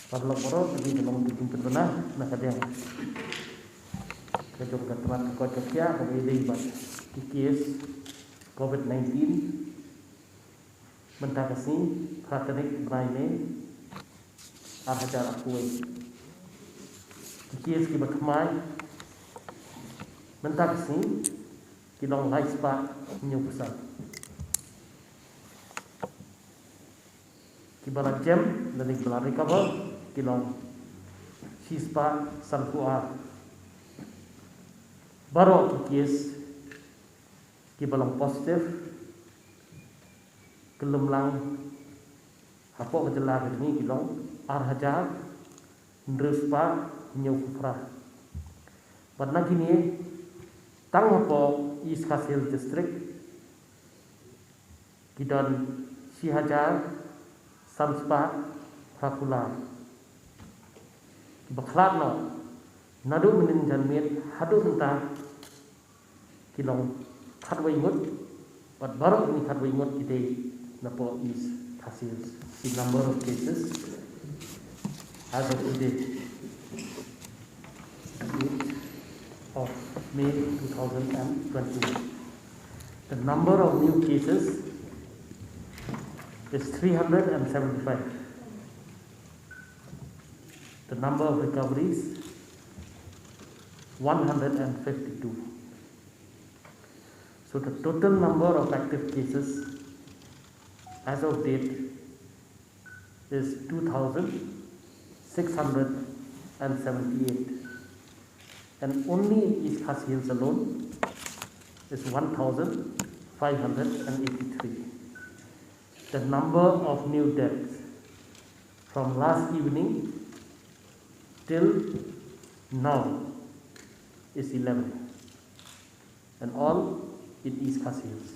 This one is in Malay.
Pablo Borot lebih dalam tujuh pernah nak kadang kejauh keteran kekocoknya kemudian buat kikis COVID-19 mentakasi pratenik beraine arhajar akuai kikis kibat kemai mentakasi kilong lai spa menyubusan kibala jam dan kibala recover kilong sispa sanfua baru kikis kibalang positif kelemlang apa kejelah ini kilong arhajar ndrespa nyufra pada kini tang apa East Kasil district kidon si hajar samspa fakula baklat no nadu menin janmit hadu entah kilong khatwai ngut but baru ini khatwai ngut kita napo East Kasil the number of cases as of today 8 of May 2021. The number of new cases is 375. The number of recoveries 152. So the total number of active cases as of date is 2,678. And only in East Khas Hills alone is 1,583. The number of new deaths from last evening till now is 11, and all in East Khas Hills.